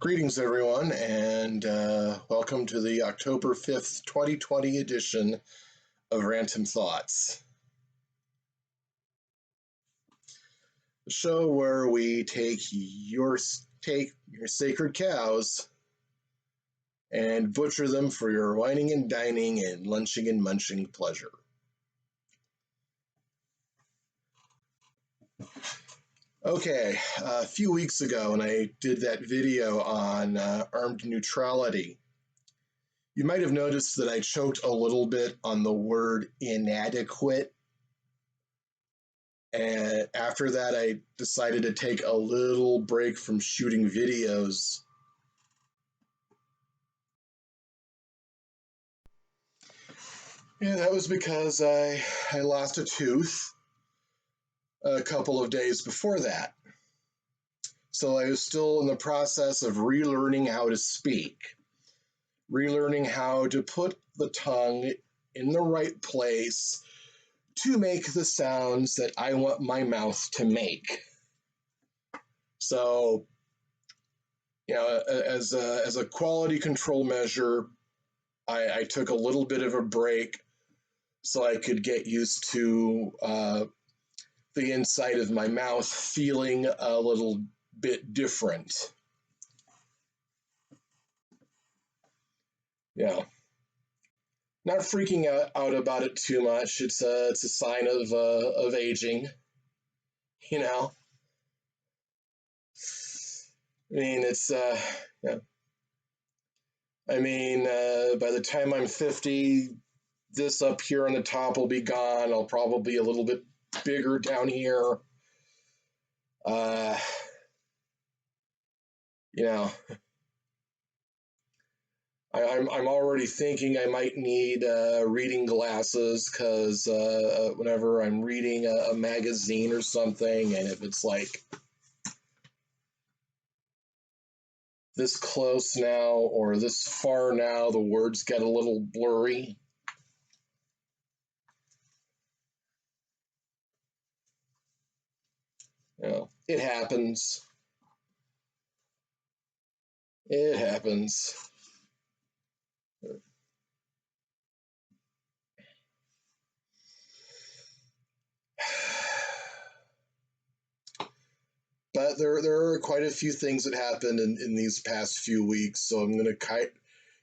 Greetings, everyone, and welcome to the October 5th, 2020 edition of Rant-Om Thoughts, the show where we take your sacred cows and butcher them for your whining and dining and lunching and munching pleasure. Okay, a few weeks ago when I did that video on armed neutrality, you might have noticed that I choked a little bit on the word inadequate. And after that, I decided to take a little break from shooting videos. Yeah, that was because I lost a tooth a couple of days before that. So I was still in the process of relearning how to speak, relearning how to put the tongue in the right place to make the sounds that I want my mouth to make. So, as a quality control measure, I took a little bit of a break so I could get used to the inside of my mouth feeling a little bit different. Yeah. Not freaking out about it too much. It's a sign of aging, you know. I mean, it's yeah. I mean, by the time I'm 50, this up here on the top will be gone. I'll probably be a little bit bigger down here. You know, I'm already thinking I might need reading glasses because whenever I'm reading a magazine or something, and if it's like this close now or this far now, the words get a little blurry. It happens. It happens. But there are quite a few things that happened in these past few weeks, so I'm going to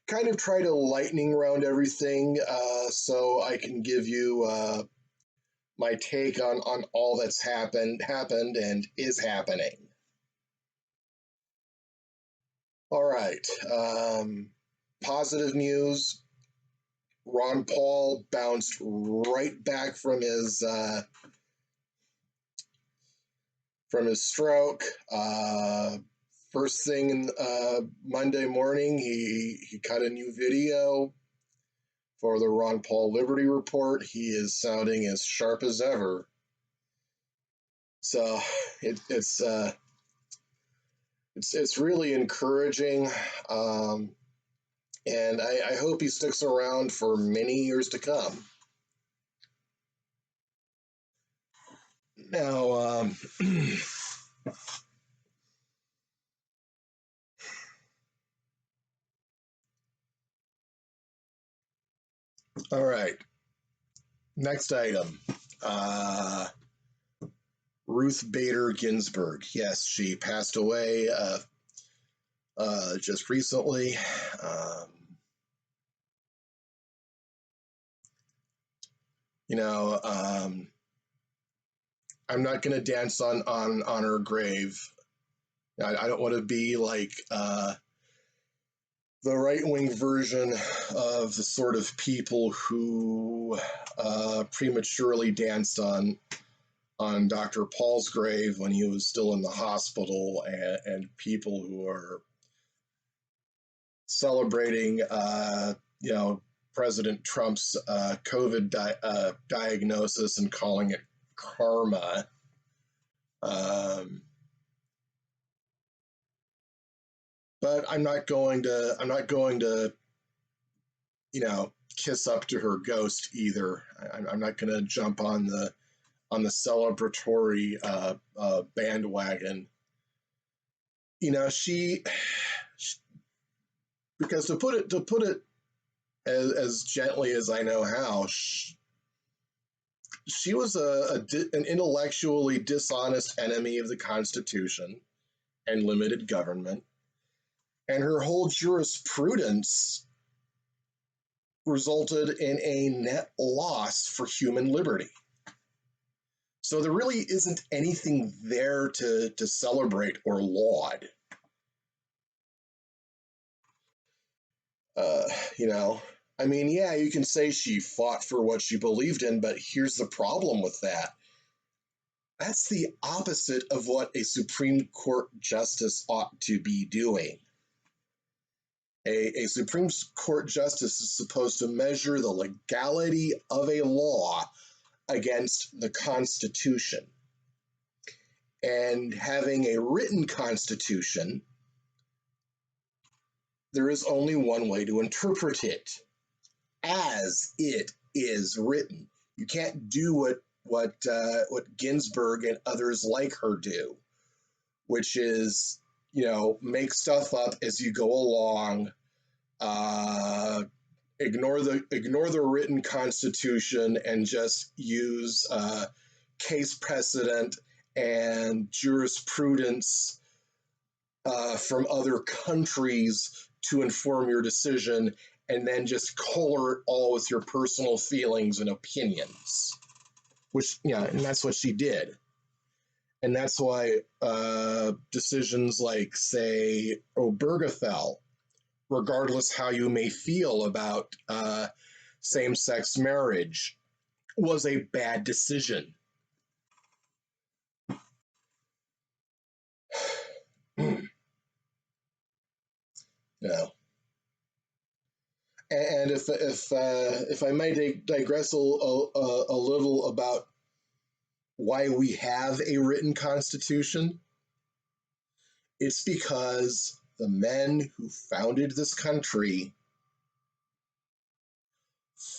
kind of try to lightning round everything so I can give you my take on all that's happened and is happening. All right. Positive news. Ron Paul bounced right back from his stroke. First thing Monday morning, he cut a new video for the Ron Paul Liberty Report. He is sounding as sharp as ever. So it's really encouraging, and I hope he sticks around for many years to come. Now, all right. Next item. Ruth Bader Ginsburg. Yes, she passed away just recently. I'm not going to dance on her grave. I don't want to be like the right-wing version of the sort of people who prematurely danced on Dr. Paul's grave when he was still in the hospital, and people who are celebrating, President Trump's COVID diagnosis and calling it karma. But I'm not going to, kiss up to her ghost either. I'm not going to jump on the celebratory bandwagon. She because to put it as gently as I know how, she was an intellectually dishonest enemy of the Constitution and limited government, and her whole jurisprudence resulted in a net loss for human liberty. So there really isn't anything there to celebrate or laud. You know, I mean, yeah, you can say she fought for what she believed in, but here's the problem with that. That's the opposite of what a Supreme Court justice ought to be doing. A Supreme Court justice is supposed to measure the legality of a law against the Constitution. And having a written Constitution, there is only one way to interpret it, as it is written. You can't do what Ginsburg and others like her do, which is, make stuff up as you go along, ignore the written Constitution and just use case precedent and jurisprudence from other countries to inform your decision, and then just color it all with your personal feelings and opinions. Which, and that's what she did. And that's why decisions like, say, Obergefell, regardless how you may feel about same-sex marriage, was a bad decision. And if I may digress a little about why we have a written constitution, it's because the men who founded this country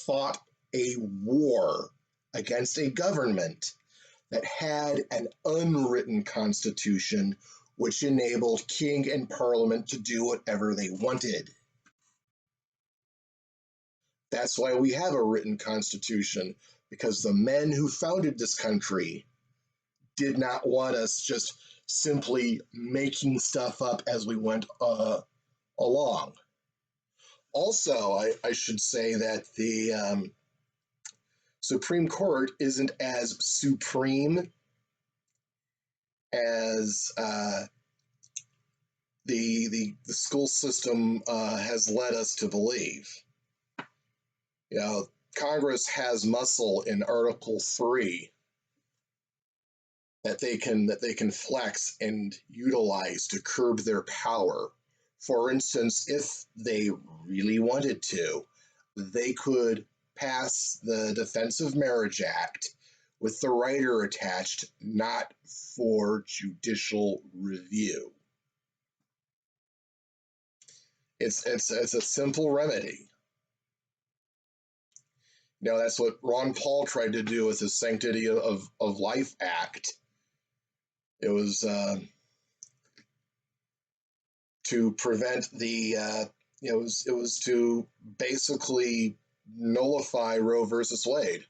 fought a war against a government that had an unwritten constitution which enabled king and parliament to do whatever they wanted. That's why we have a written constitution, because the men who founded this country did not want us just simply making stuff up as we went along. Also, I should say that the Supreme Court isn't as supreme as the school system has led us to believe. Congress has muscle in Article 3 that they can flex and utilize to curb their power. For instance, if they really wanted to, they could pass the Defense of Marriage Act with the rider attached, not for judicial review. It's a simple remedy. That's what Ron Paul tried to do with his Sanctity of Life Act. It was to prevent it was to basically nullify Roe versus Wade,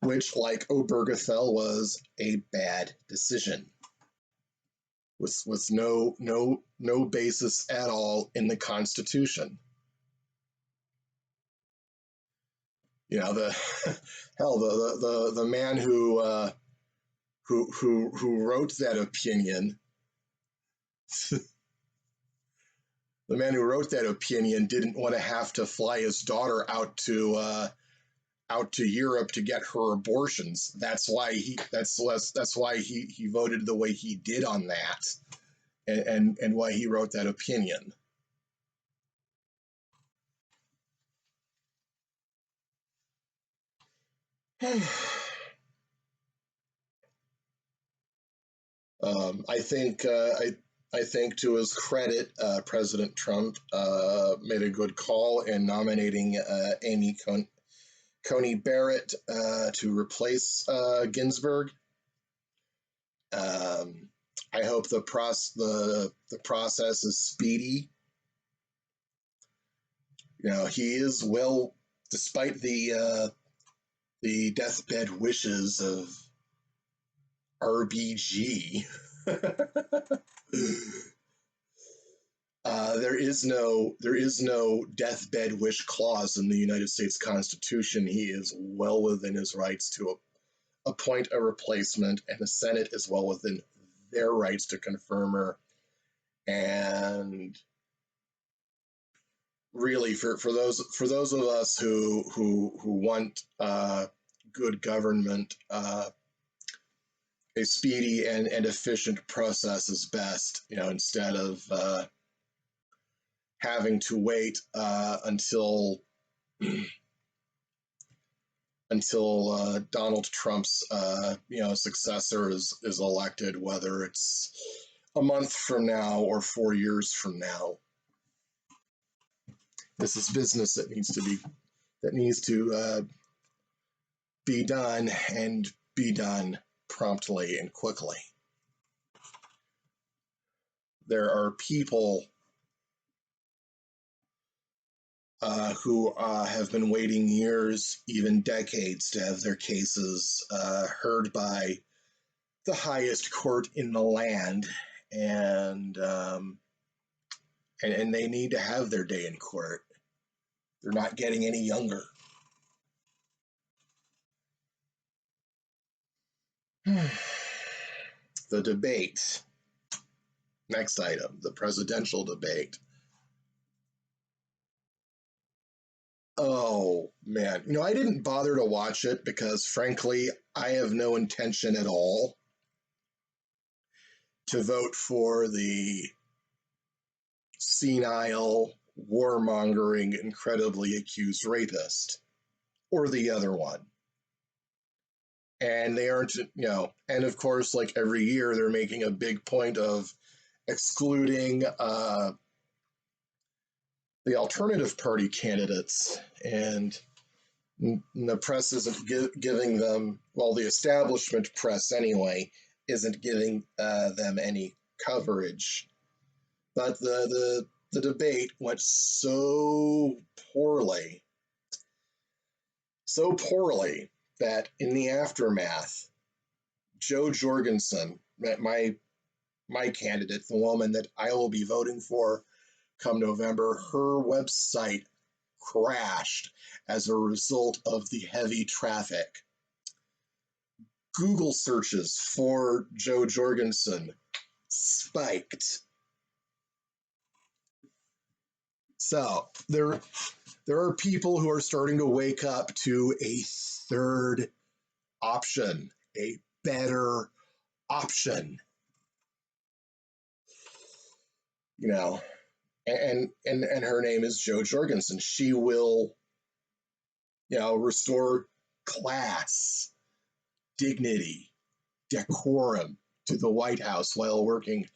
which, like Obergefell, was a bad decision with no basis at all in the Constitution. The man who wrote that opinion, the man who wrote that opinion didn't want to have to fly his daughter out to Europe to get her abortions. That's why he voted the way he did on that, and why he wrote that opinion. I think to his credit, President Trump made a good call in nominating Amy Coney Barrett to replace Ginsburg. I hope the process is speedy. He is well, despite the deathbed wishes of RBG. There is no deathbed wish clause in the United States Constitution. He is well within his rights to appoint a replacement, and the Senate is well within their rights to confirm her. And really, for those of us who want good government, a speedy and efficient process is best. Instead of having to wait until Donald Trump's successor is elected, whether it's a month from now or 4 years from now. This is business that needs to be done, and be done promptly and quickly. There are people who have been waiting years, even decades, to have their cases heard by the highest court in the land, and they need to have their day in court. They're not getting any younger. The debate. Next item, the presidential debate. Oh, man. I didn't bother to watch it because, frankly, I have no intention at all to vote for the senile, warmongering, incredibly accused rapist or the other one. And they aren't, and of course, like every year, they're making a big point of excluding the alternative party candidates, and the press isn't giving them, well, the establishment press anyway, isn't giving them any coverage. But the debate went so poorly that in the aftermath, Jo Jorgensen, my candidate, the woman that I will be voting for come November, her website crashed as a result of the heavy traffic. Google searches for Jo Jorgensen spiked. So there are people who are starting to wake up to a third option, a better option. And her name is Jo Jorgensen. She will, restore class, dignity, decorum to the White House while working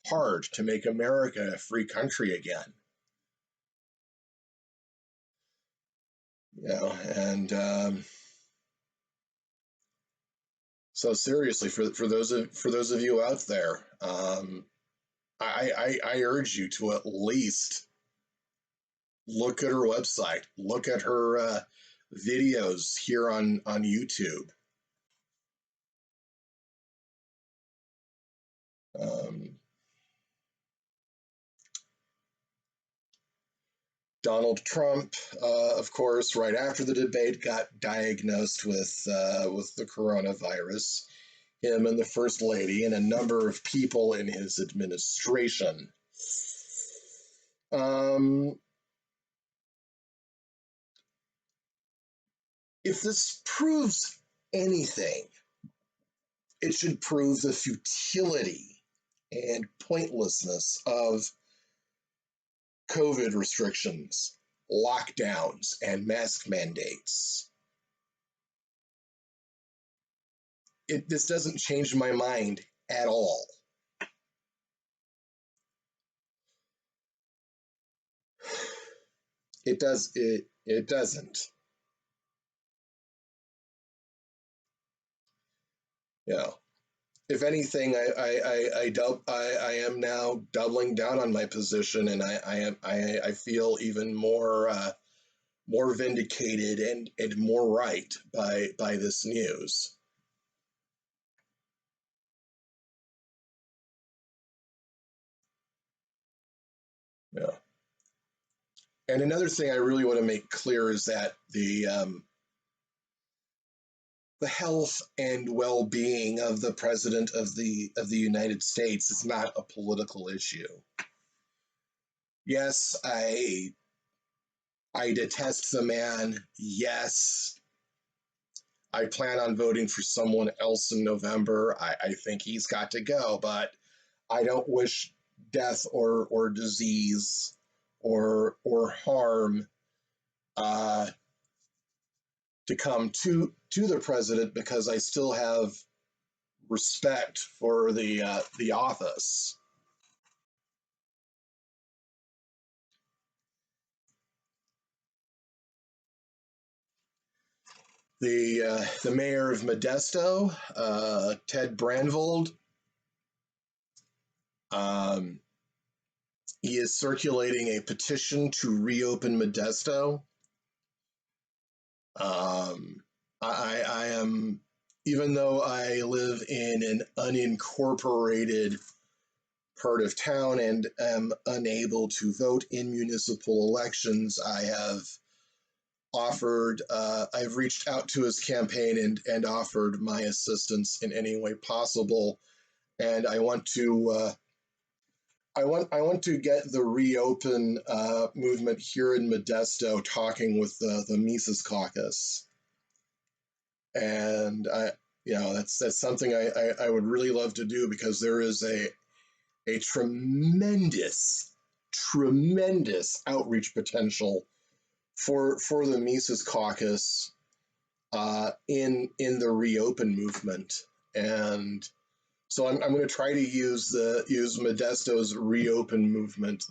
hard to make America a free country again. And so seriously, for those of you out there, I urge you to at least look at her website, look at her videos here on YouTube. Donald Trump, of course, right after the debate, got diagnosed with the coronavirus. Him and the First Lady and a number of people in his administration. If this proves anything, it should prove the futility and pointlessness of COVID restrictions, lockdowns, and mask mandates. This doesn't change my mind at all. It doesn't. if anything, I am now doubling down on my position, and I feel even more vindicated and more right by this news. Yeah. And another thing I really want to make clear is that the health and well-being of the president of the United States is not a political issue. Yes, I detest the man. Yes, I plan on voting for someone else in November. I think he's got to go, but I don't wish death or disease or harm uh, to come to the president, because I still have respect for the office. The mayor of Modesto, Ted Brandvold, um, he is circulating a petition to reopen Modesto. I am, even though I live in an unincorporated part of town and am unable to vote in municipal elections, I've reached out to his campaign and offered my assistance in any way possible. And I want to get the reopen movement here in Modesto talking with the Mises Caucus, and that's something I would really love to do, because there is a tremendous outreach potential for the Mises Caucus in the reopen movement. And so I'm going to try to use Modesto's reopen movement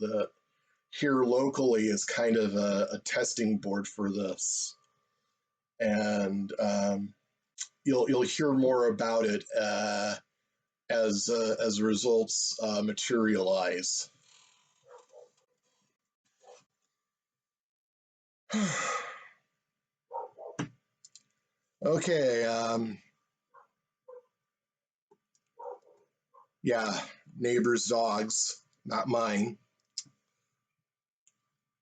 here locally as kind of a testing board for this. And you'll hear more about it as results materialize. Okay. Yeah, neighbors' dogs, not mine.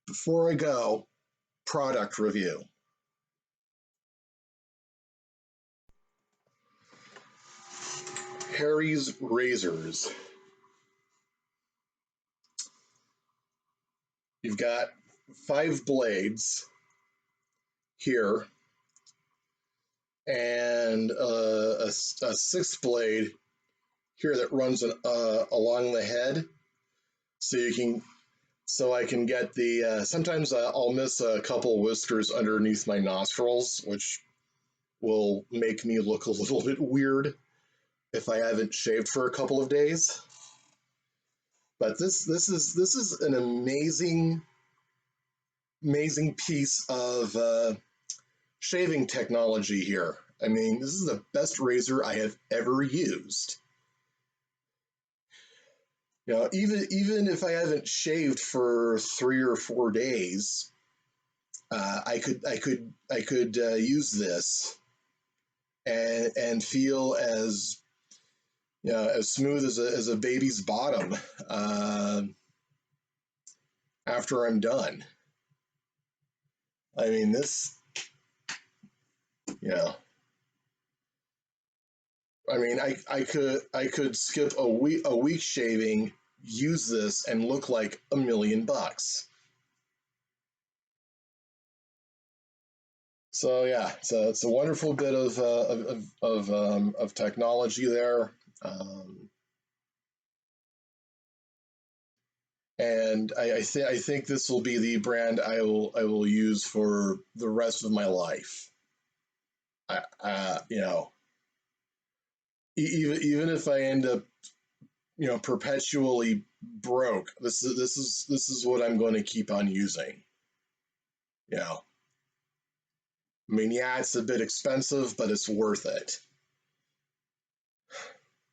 Before I go, product review. Harry's razors. You've got 5 blades here, and a 6th blade here that runs along the head, so I can get the. Sometimes I'll miss a couple whiskers underneath my nostrils, which will make me look a little bit weird if I haven't shaved for a couple of days. But this is an amazing piece of shaving technology here. I mean, this is the best razor I have ever used. Even if I haven't shaved for 3 or 4 days, I could use this and feel as smooth as a baby's bottom after I'm done. I mean, this, you know, I mean, I could skip a week shaving, use this, and look like $1,000,000. So yeah, it's a wonderful bit of technology there, um, and I think this will be the brand I will use for the rest of my life. You know, even if I end up perpetually broke, this is what I'm going to keep on using. You know, I mean, yeah, it's a bit expensive, but it's worth it.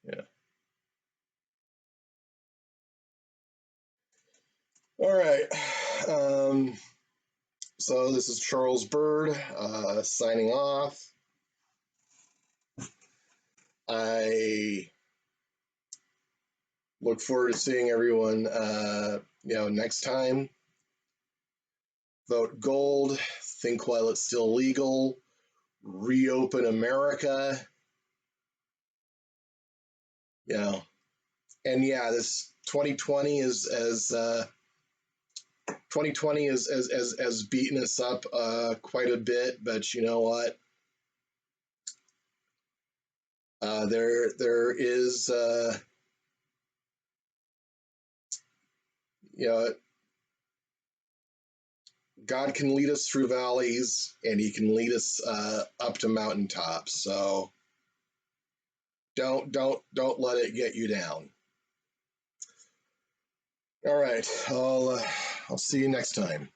Yeah. All right. So this is Charles Bird signing off. I look forward to seeing everyone, next time. Vote gold. Think while it's still legal. Reopen America. You know, and yeah, this 2020 is as 2020 is beaten us up quite a bit, but you know what? There is you know God can lead us through valleys, and He can lead us up to mountaintops. So don't let it get you down. All right, I'll see you next time.